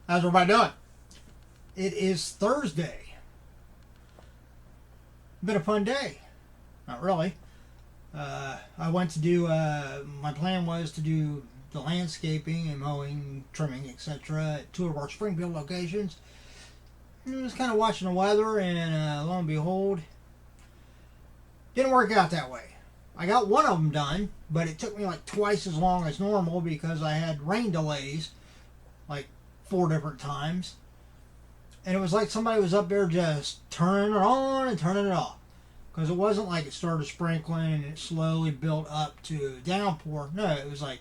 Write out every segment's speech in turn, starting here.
How's everybody doing? It is Thursday. Been a fun day. Not really. I went to do, my plan was to do the landscaping and mowing, trimming, etc. at two of our Springfield locations. And I was kind of watching the weather, and lo and behold, didn't work out that way. I got one of them done, but it took me like twice as long as normal because I had rain delays like 4 different times. And it was like somebody was up there just turning it on and turning it off. Because it wasn't like it started sprinkling and it slowly built up to downpour. No, it was like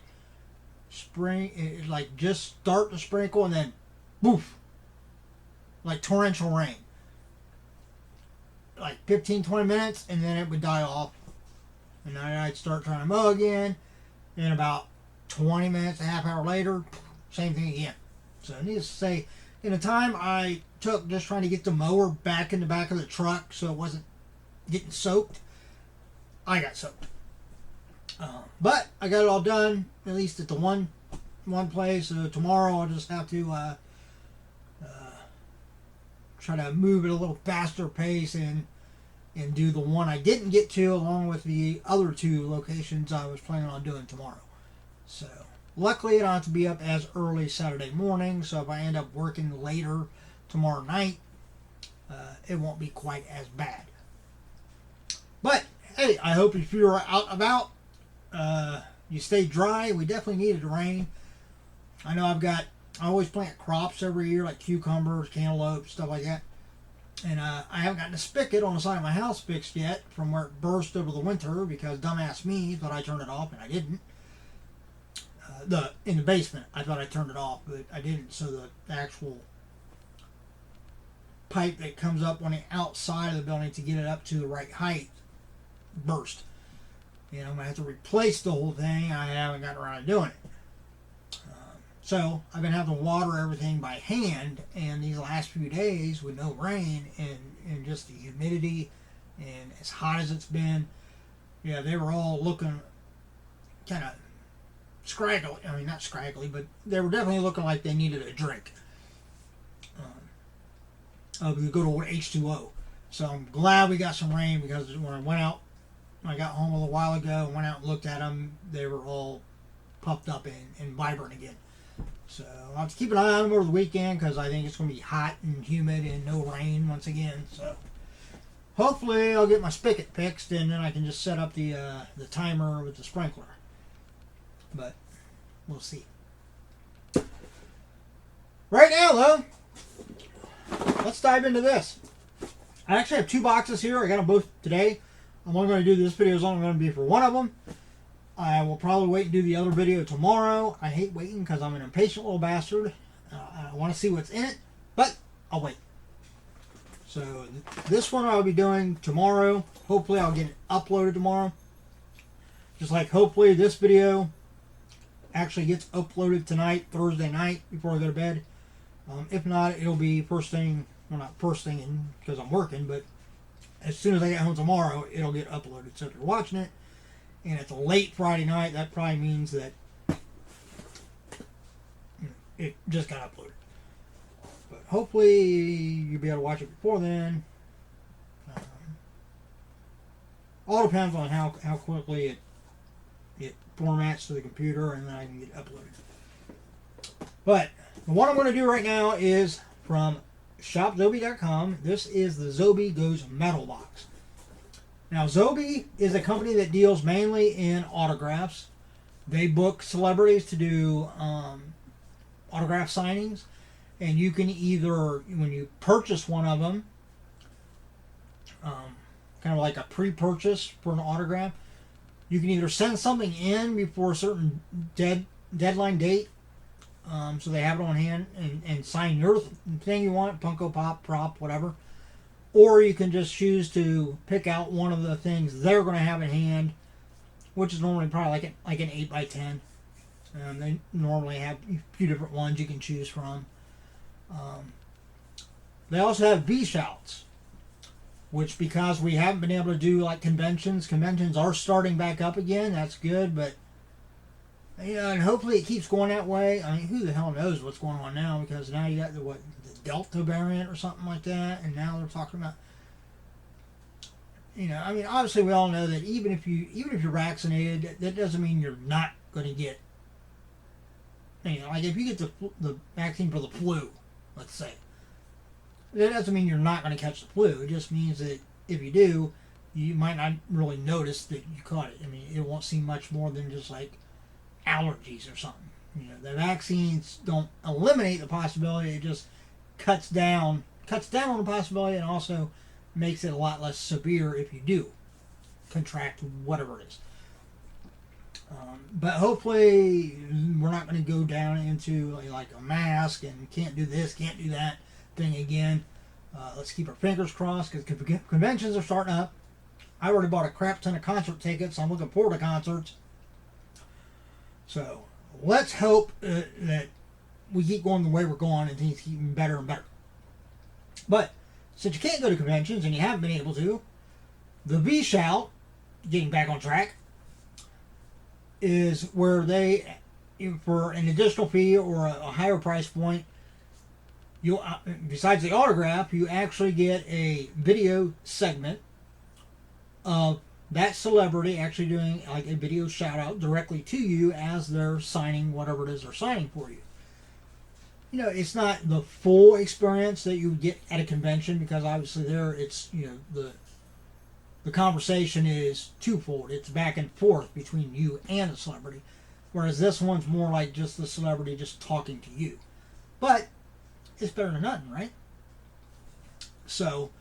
it like just start to sprinkle and then poof, like torrential rain. Like 15-20 minutes and then it would die off. And then I'd start trying to mow again. And about 20 minutes, a half hour later, same thing again. So needless to say, in the time I took just trying to get the mower back in the back of the truck so it wasn't getting soaked, I got soaked. But I got it all done, at least at the one place. So tomorrow I'll just have to try to move at a little faster pace and do the one I didn't get to, along with the other 2 locations I was planning on doing tomorrow. So luckily I don't have to be up as early Saturday morning, so if I end up working later tomorrow night, it won't be quite as bad. But hey, I hope if you're out and about, you stay dry. We definitely needed rain. I know I always plant crops every year, like cucumbers, cantaloupe, stuff like that. And I haven't gotten a spigot on the side of my house fixed yet from where it burst over the winter because dumbass me thought I turned it off and I didn't. In the basement, I thought I turned it off, but I didn't. So the actual pipe that comes up on the outside of the building to get it up to the right height burst. I'm going to have to replace the whole thing. I haven't gotten around to doing it. So I've been having to water everything by hand, and these last few days with no rain and just the humidity and as hot as it's been, they were all looking kind of scraggly. I mean, not scraggly, but they were definitely looking like they needed a drink. Of the good old H2O. So I'm glad we got some rain because when I got home a little while ago and went out and looked at them, they were all puffed up and vibrant again. So I'll have to keep an eye on them over the weekend because I think it's going to be hot and humid and no rain once again. So hopefully I'll get my spigot fixed and then I can just set up the timer with the sprinkler. But we'll see. Right now, though, let's dive into this. I actually have 2 boxes here. I got them both today. I'm only going to do this video as long as I'm going to be for one of them. I will probably wait and do the other video tomorrow. I hate waiting because I'm an impatient little bastard. I want to see what's in it, but I'll wait. So this one I'll be doing tomorrow. Hopefully I'll get it uploaded tomorrow. Just like hopefully this video actually gets uploaded tonight, Thursday night, before I go to bed. If not, it'll be first thing, well, not first thing because I'm working, but as soon as I get home tomorrow, it'll get uploaded. So if you're watching it, and it's a late Friday night, that probably means that it just got uploaded. But hopefully you'll be able to watch it before then. All depends on how quickly it formats to the computer and then I can get it uploaded. But the one I'm going to do right now is from shopzobie.com. This is the Zobie Metal Box. Now, Zobie is a company that deals mainly in autographs. They book celebrities to do autograph signings. And you can either, when you purchase one of them, kind of like a pre-purchase for an autograph, you can either send something in before a certain deadline date, so they have it on hand and sign your thing you want, Funko Pop, prop, whatever. Or you can just choose to pick out one of the things they're going to have in hand, which is normally probably like an 8x10. They normally have a few different ones you can choose from. They also have V-Shouts, which because we haven't been able to do like conventions are starting back up again. That's good, but You know, and hopefully it keeps going that way. I mean, who the hell knows what's going on now? Because now you got the Delta variant or something like that, and now they're talking about. You know, I mean, obviously we all know that even if you're vaccinated, that doesn't mean you're not going to get. You know, like if you get the vaccine for the flu, let's say, that doesn't mean you're not going to catch the flu. It just means that if you do, you might not really notice that you caught it. I mean, it won't seem much more than just like allergies or something. You know, the vaccines don't eliminate the possibility; it just cuts down on the possibility, and also makes it a lot less severe if you do contract whatever it is. But hopefully, we're not going to go down into like a mask and can't do this, can't do that thing again. Let's keep our fingers crossed because conventions are starting up. I already bought a crap ton of concert tickets. I'm looking forward to concerts. So let's hope that we keep going the way we're going and things keep getting better and better. But since you can't go to conventions and you haven't been able to, the V-Shout, getting back on track, is where they, for an additional fee or a higher price point, you besides the autograph, you actually get a video segment of that celebrity actually doing like a video shout out directly to you as they're signing whatever it is they're signing for you. You know, it's not the full experience that you get at a convention because obviously there it's, you know, the conversation is twofold. It's back and forth between you and the celebrity, whereas this one's more like just the celebrity just talking to you. But it's better than nothing, right? So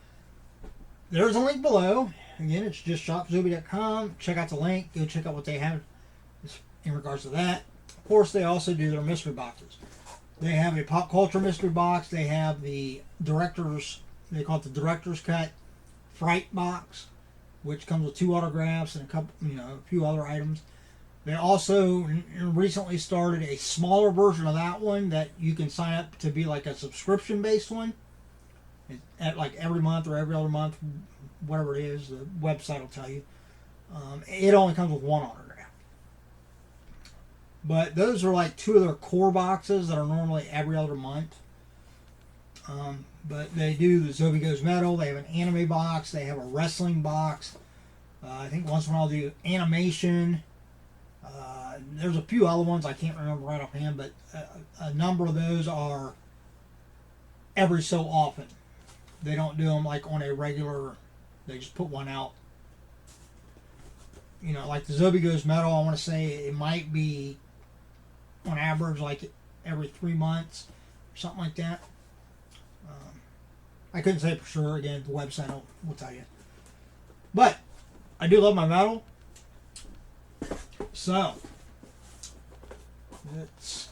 there's a link below. Again, it's just shopzobie.com. Check out the link. Go check out what they have in regards to that. Of course, they also do their mystery boxes. They have a pop culture mystery box. They have the director's, they call it the director's cut fright box, which comes with 2 autographs and a few other items. They also recently started a smaller version of that one that you can sign up to be like a subscription based one. At like every month or every other month, whatever it is, the website will tell you. It only comes with 1 autograph. But those are like 2 of their core boxes that are normally every other month. But they do the Zobie Goes Metal. They have an anime box. They have a wrestling box. I think once in a while they do animation. There's a few other ones I can't remember right offhand, but a number of those are every so often. They don't do them like on a regular. They just put one out. You know, like the Zobie Goes Metal. I want to say it might be on average like every 3 months, or something like that. I couldn't say for sure. Again, the website will tell you. But I do love my metal. So let's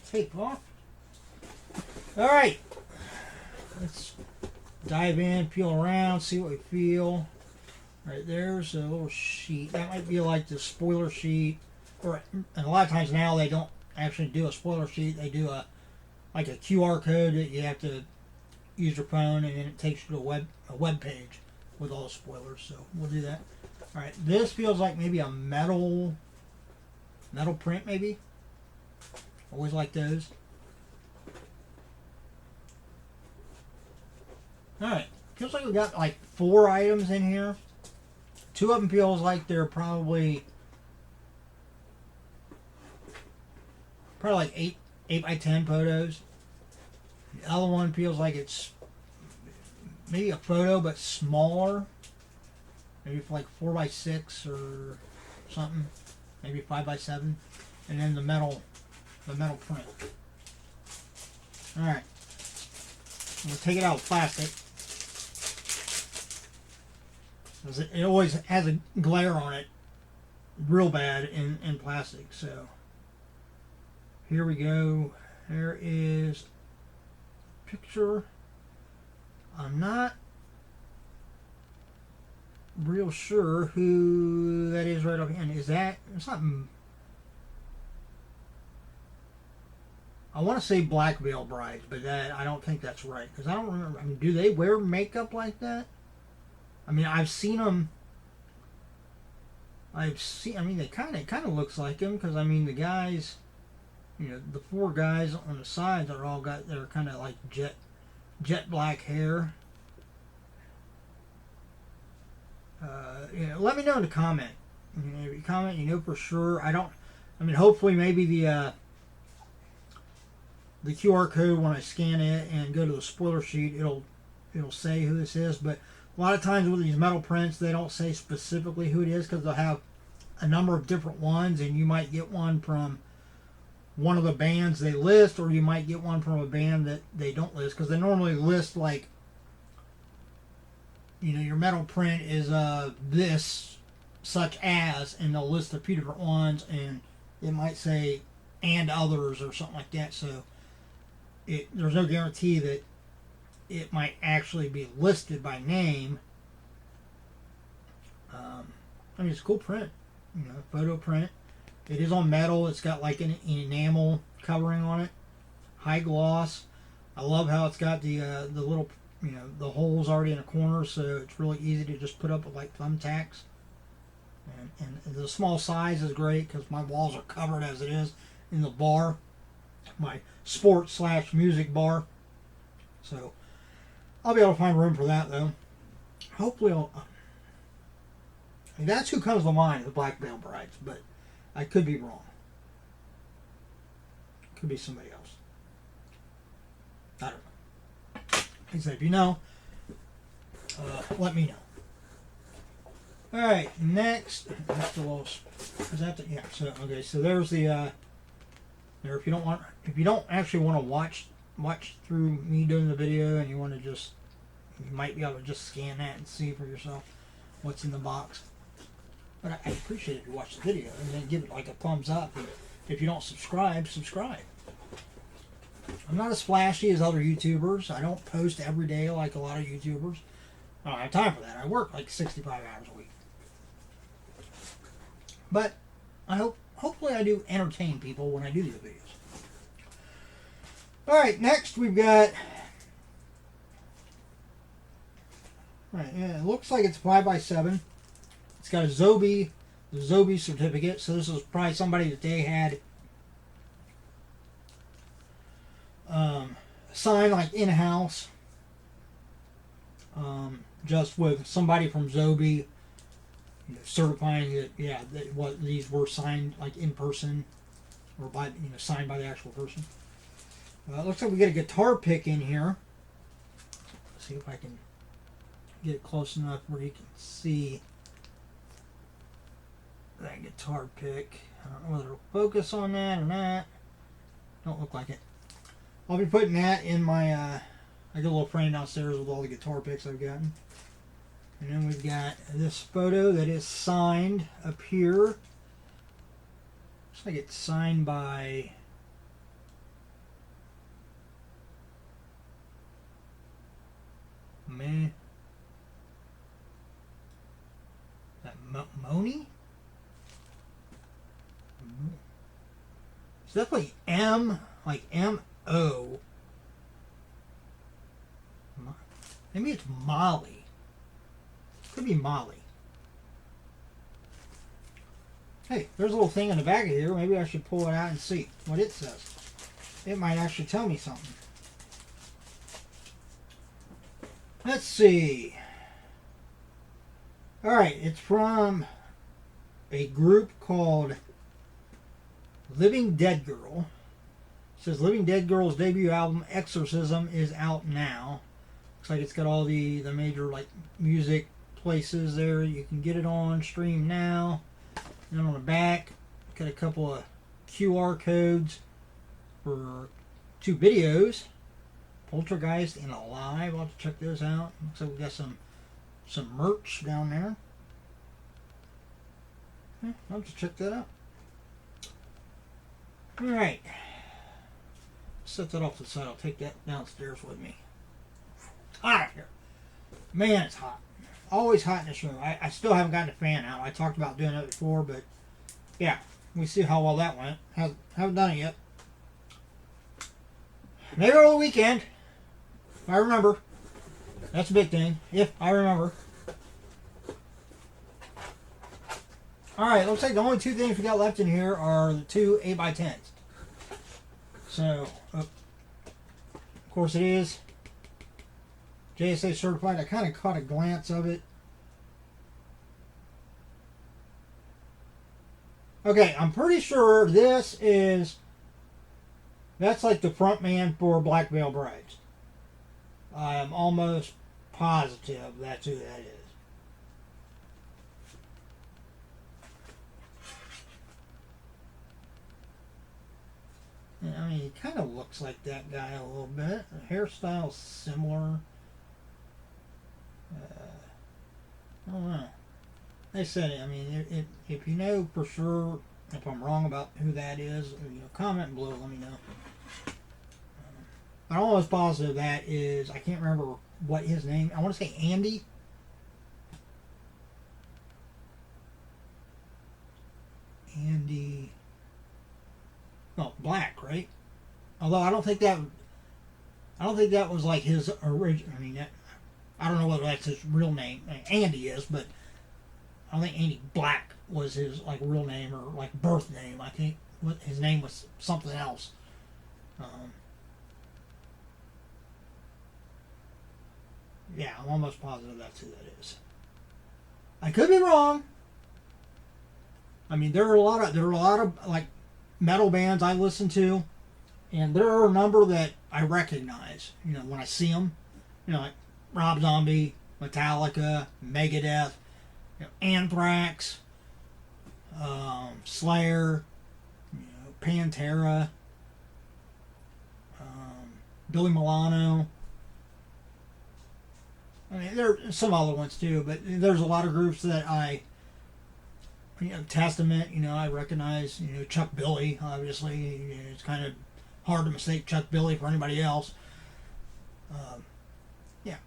tape off. All right, let's dive in, peel around, see what we feel. Right there's a little sheet. That might be like the spoiler sheet, and a lot of times now they don't actually do a spoiler sheet. They do a QR code that you have to use your phone, and then it takes you to a web page with all the spoilers. So we'll do that. All right, this feels like maybe a metal print, maybe. Always like those. All right, feels like we got like 4 items in here. 2 of them feels like they're probably like 8 by 10 photos. The other one feels like it's maybe a photo but smaller, maybe for like 4 by 6 or something, maybe 5 by 7, and then the metal print. All right, we'll take it out of plastic. It always has a glare on it real bad in plastic. So here we go. There is a picture. I'm not real sure who that is right offhand. Is that something? I want to say Black Veil Brides, but I don't think that's right because I don't remember. I mean, do they wear makeup like that? I mean, I've seen them I've seen. I mean, they kind of looks like him because I mean the guys, you know, the four guys on the sides are all got. They're kind of like jet black hair. You know, let me know in the comment. You know, if you comment, you know for sure. I don't. I mean, hopefully, maybe the QR code when I scan it and go to the spoiler sheet, it'll say who this is. But a lot of times with these metal prints, they don't say specifically who it is because they'll have a number of different ones, and you might get one from one of the bands they list, or you might get one from a band that they don't list because they normally list like, you know, your metal print is this such as, and they'll list a few different ones, and it might say and others or something like that. So there's no guarantee that it might actually be listed by name. I mean, it's a cool print, you know, photo print. It is on metal. It's got like an enamel covering on it, high gloss. I love how it's got the little, you know, the holes already in the corner, so it's really easy to just put up with like thumbtacks. And the small size is great because my walls are covered as it is in the bar, my sports/music bar. So I'll be able to find room for that though. Hopefully, that's who comes to mind, the Black Veil Brides, but I could be wrong. Could be somebody else. I don't know. Like I said, if you know, let me know. All right, next. That's the lowest. Is that the, yeah? So okay, so there's the. There, if you don't actually want to watch through me doing the video, and you want to just, you might be able to just scan that and see for yourself what's in the box. But I appreciate it if you watch the video and then give it like a thumbs up. And if you don't subscribe. I'm not as flashy as other YouTubers. I don't post every day like a lot of YouTubers. I don't have time for that. I work like 65 hours a week. But hopefully I do entertain people when I do these videos. Alright, next we've got, right, yeah, it looks like it's 5x7. It's got a Zobie certificate, so this is probably somebody that they had signed like in-house, just with somebody from Zobie, you know, certifying that that what these were signed like in person or by, you know, signed by the actual person. It looks like we get a guitar pick in here. Let's see if I can get it close enough where you can see that guitar pick. I don't know whether it'll focus on that or not. Don't look like it. I'll be putting that in my I got a little frame downstairs with all the guitar picks I've gotten. And then we've got this photo that is signed up here. Looks like it's signed by Moni? It's definitely M, like M-O. Maybe it's Molly. Could be Molly. Hey, there's a little thing in the back of here. Maybe I should pull it out and see what it says. It might actually tell me something. Let's see. Alright, it's from a group called Living Dead Girl. It says Living Dead Girl's debut album Exorcism is out now. Looks like it's got all the major like music places there you can get it on, stream now. And then on the back, got a couple of QR codes for 2 videos. Poltergeist and Alive. I'll have to check those out. Looks like we got some merch down there. I'll have to check that out. Alright. Set that off to the side. I'll take that downstairs with me. Hot here. Man, it's hot. Always hot in this room. I still haven't gotten the fan out. I talked about doing that before, but yeah. We see how well that went. Haven't done it yet. Maybe over the weekend. If I remember. That's a big thing. If I remember. Alright, looks like the only two things we got left in here are the two 8x10s. So, of course it is JSA certified. I kind of caught a glance of it. Okay, I'm pretty sure that's like the front man for Black Veil Brides. I am almost positive that's who that is. I mean, he kind of looks like that guy a little bit. The hairstyle's similar. I don't know. They said it. I mean, if you know for sure, if I'm wrong about who that is, comment below. Let me know. I'm almost positive that is. I can't remember what his name. I want to say Andy. Andy. Oh, Black, right? Although I don't think that was like his original. I mean, I don't know whether that's his real name. I mean, Andy is, but I don't think Andy Black was his like real name or like birth name. I think his name was something else. Yeah, I'm almost positive that's who that is. I could be wrong. I mean, there are a lot of like metal bands I listen to, and there are a number that I recognize. When I see them, like Rob Zombie, Metallica, Megadeth, Anthrax, Slayer, Pantera, Billy Milano. I mean, there are some other ones too, but there's a lot of groups that Testament, I recognize, Chuck Billy, obviously. It's kind of hard to mistake Chuck Billy for anybody else. Yeah.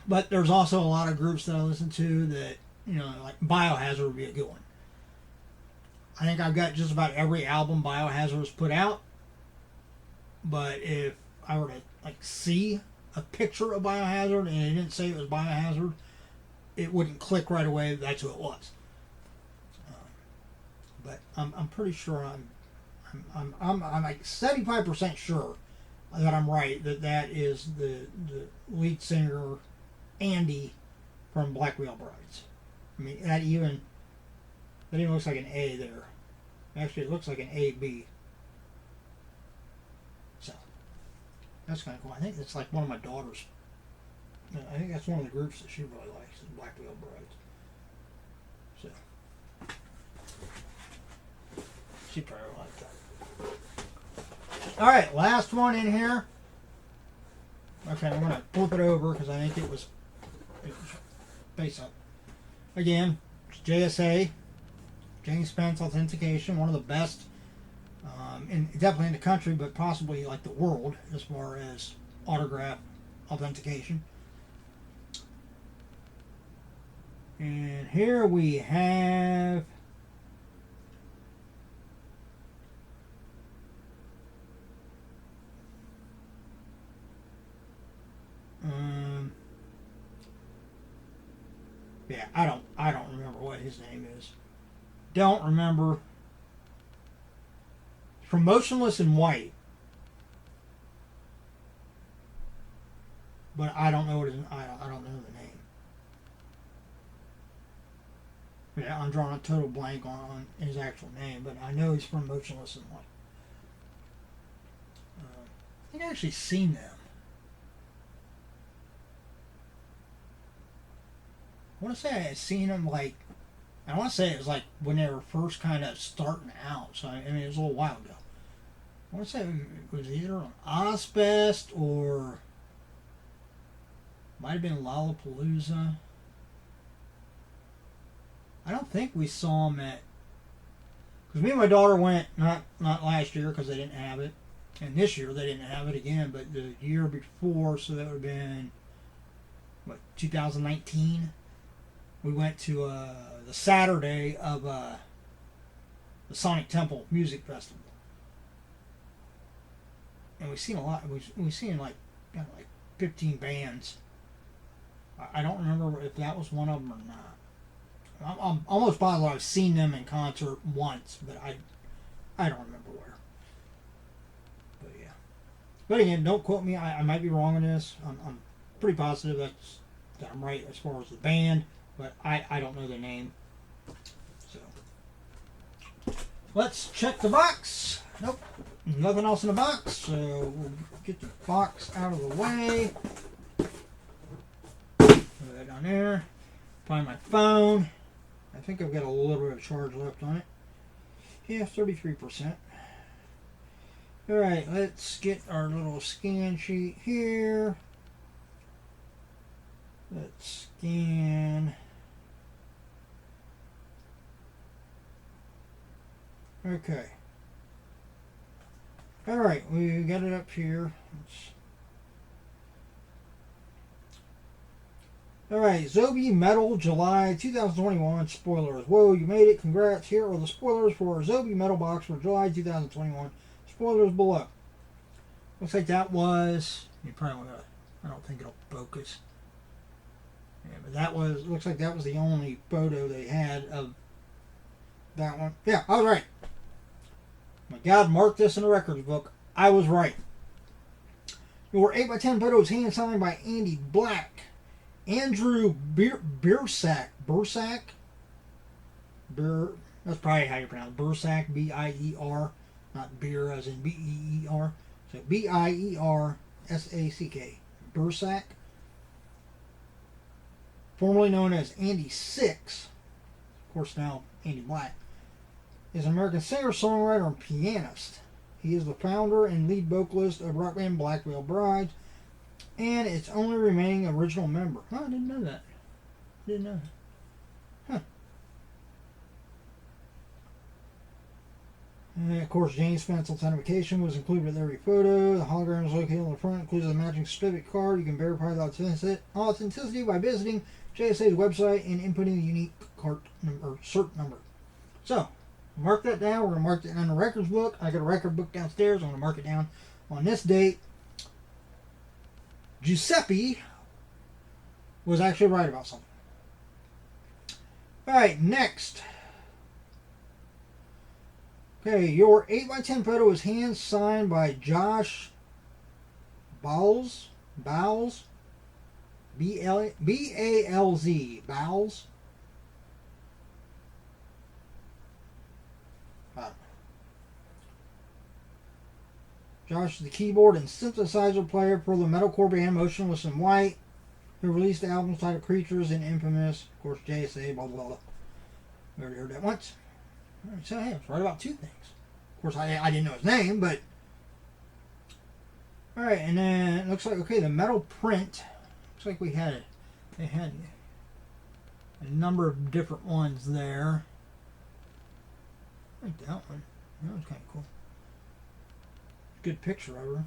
But there's also a lot of groups that I listen to that, like Biohazard would be a good one. I think I've got just about every album Biohazard has put out. But if I were to, like, see a picture of Biohazard and it didn't say it was Biohazard, it wouldn't click right away that's who it was. But I'm pretty sure I'm like 75% sure that I'm right that is the lead singer Andy from Black Veil Brides. I mean that even looks like an A there. Actually, it looks like an AB. So that's kind of cool. I think it's like one of my daughters. I think that's one of the groups that she really likes is Black Veil Brides. So. She probably liked that. Alright, last one in here. Okay, I'm going to flip it over because I think it was face up. Again, it's JSA, James Spence Authentication, one of the best, definitely in the country, but possibly like the world as far as autograph authentication. And here we have yeah, I don't remember what his name is. Don't remember. From Motionless in White, but I don't know what I don't know the name. Yeah, I'm drawing a total blank on his actual name, but I know he's from Motionless in White. I think I actually seen them. I want to say I had seen them like, I want to say it was like when they were first kind of starting out. So I mean, it was a little while ago. I want to say it was either on Ozfest or might have been Lollapalooza. I don't think we saw them at, because me and my daughter went not last year because they didn't have it, and this year they didn't have it again, but the year before, so that would have been what 2019. We went to the Saturday of the Sonic Temple Music Festival, and we've seen a lot. We've seen like 15 bands. I don't remember if that was one of them or not. I'm almost positive I've seen them in concert once, but I don't remember where. But yeah. But again, don't quote me. I might be wrong on this. I'm pretty positive that I'm right as far as the band, but I don't know the name. So let's check the box. Nope, nothing else in the box. So we'll get the box out of the way. Put that down there. Find my phone. I think I've got a little bit of charge left on it. Yeah, 33%. Alright, let's get our little scan sheet here. Let's scan. Okay. Alright, we got it up here. Alright, Zobie Metal July 2021 spoilers. Whoa, you made it. Congrats. Here are the spoilers for Zobie Metal Box for July 2021. Spoilers below. Looks like that was... You probably want to... I don't think it'll focus. Yeah, but that was... Looks like that was the only photo they had of that one. Yeah, I was right. My God, mark this in the records book. I was right. Your 8x10 photo is hand signed by Andy Black. Andrew Biersack. That's probably how you pronounce it. Biersack, B-I-E-R. Not beer as in B-E-E-R. So B-I-E-R-S-A-C-K. Biersack. Formerly known as Andy Six. Of course, now Andy Black. Is an American singer, songwriter, and pianist. He is the founder and lead vocalist of rock band Black Veil Brides, and its only remaining original member. Oh, I didn't know that. Didn't know that. Huh. And of course, James Spence authentication was included with every photo. The hologram is located on the front, includes a matching certificate card. You can verify the authenticity by visiting JSA's website and inputting the unique cart number, cert number. So, mark that down. We're going to mark that on the records book. I got a record book downstairs. I'm going to mark it down on this date. Giuseppe was actually right about something. Alright, next. Okay, your 8x10 photo is hand signed by Josh Bowles. B-A-L-Z. Bowles. Josh is the keyboard and synthesizer player for the metalcore band Motionless in White, who released the albums titled Creatures and Infamous. Of course, JSA, blah, blah, blah. We already heard that once. So, hey, I was right about two things. Of course, I didn't know his name, but... Alright, and then it looks like, okay, the metal print. Looks like they had a number of different ones there. I like that one. That was kind of cool. Good picture of her.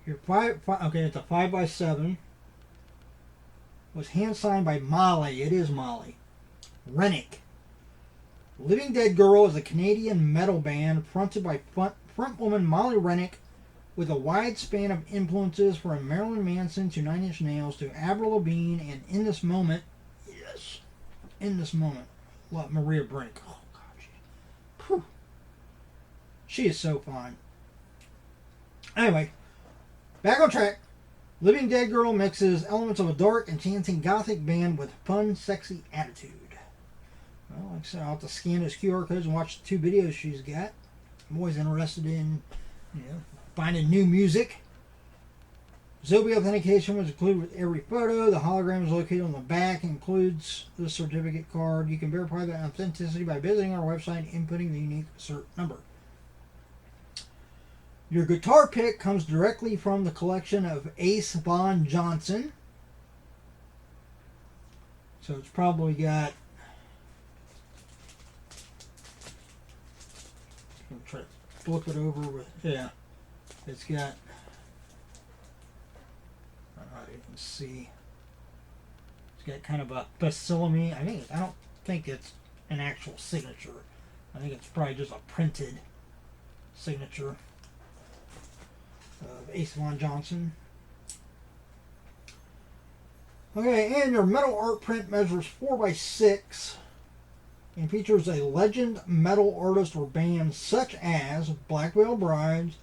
Your okay, it's a 5x7. Was hand signed by Molly. It is Molly Rennick. Living Dead Girl is a Canadian metal band fronted by frontwoman Molly Rennick, with a wide span of influences from Marilyn Manson to Nine Inch Nails to Avril Lavigne, and in this moment, Maria Brink. Oh God, she is so fine. Anyway, back on track. Living Dead Girl mixes elements of a dark, enchanting gothic band with fun, sexy attitude. Well, like I said, I'll have to scan those QR codes and watch the two videos she's got. I'm always interested in, finding new music. Zobie authentication was included with every photo. The hologram is located on the back and includes the certificate card. You can verify the authenticity by visiting our website and inputting the unique cert number. Your guitar pick comes directly from the collection of Ace Von Johnson. So it's probably got... I'm going to try to flip it over with... Yeah. It's got... I don't know if you can see. It's got kind of a facsimile. I don't think it's an actual signature. I think it's probably just a printed signature of Ace Von Johnson. Okay, and your metal art print measures 4x6 and features a legend metal artist or band such as Black Veil Brides,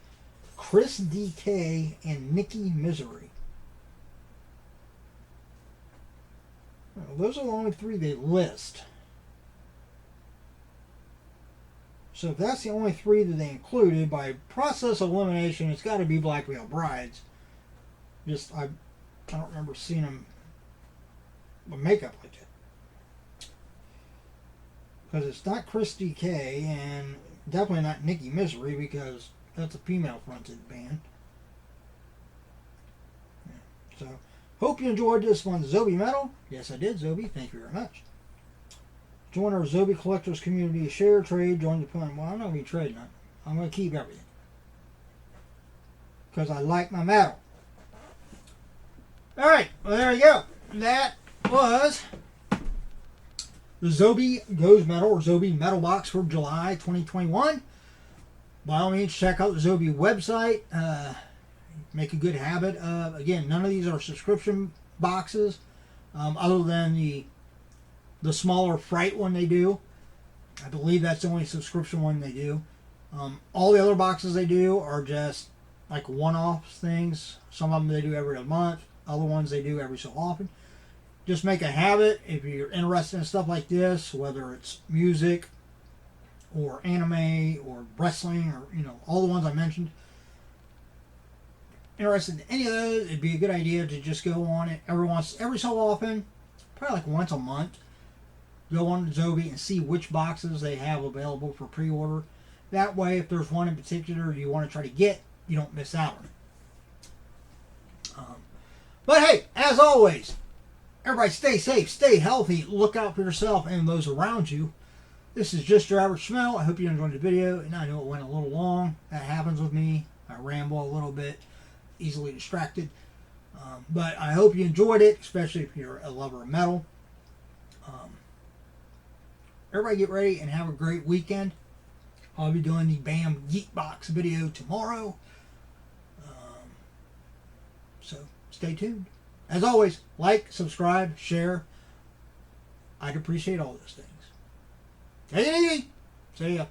Chris DK, and Nikki Misery. Well, those are the only three they list. So if that's the only three that they included, by process of elimination, it's got to be Black Veil Brides. I don't remember seeing them with makeup like that. Because it's not Chris DK and definitely not Nikki Misery, because that's a female-fronted band. Yeah. So, hope you enjoyed this one, Zobie Metal. Yes, I did, Zobie. Thank you very much. Join our Zobie Collectors community. Share, trade, join the fun. Well, I'm not going to be trading it. I'm going to keep everything. Because I like my metal. Alright, well, there you go. That was the Zobie Goes Metal, or Zobie Metal Box for July 2021. By all means, check out the Zobie website. Make a good habit of, again, none of these are subscription boxes, other than the smaller Fright one they do. I believe that's the only subscription one they do. All the other boxes they do are just like one-off things. Some of them they do every month. Other ones they do every so often. Just make a habit, if you're interested in stuff like this, whether it's music or anime or wrestling or, all the ones I mentioned. Interested in any of those, it'd be a good idea to just go on it every so often, probably like once a month. Go on to Zobie and see which boxes they have available for pre-order. That way, if there's one in particular you want to try to get, you don't miss out on it. But hey, as always, everybody stay safe, stay healthy, look out for yourself and those around you. This is just your average Schmo. I hope you enjoyed the video, and I know it went a little long. That happens with me. I ramble a little bit, easily distracted. But I hope you enjoyed it, especially if you're a lover of metal. Everybody get ready and have a great weekend. I'll be doing the BAM Geek Box video tomorrow. So stay tuned. As always, like, subscribe, share. I'd appreciate all those things. Take it easy. See ya.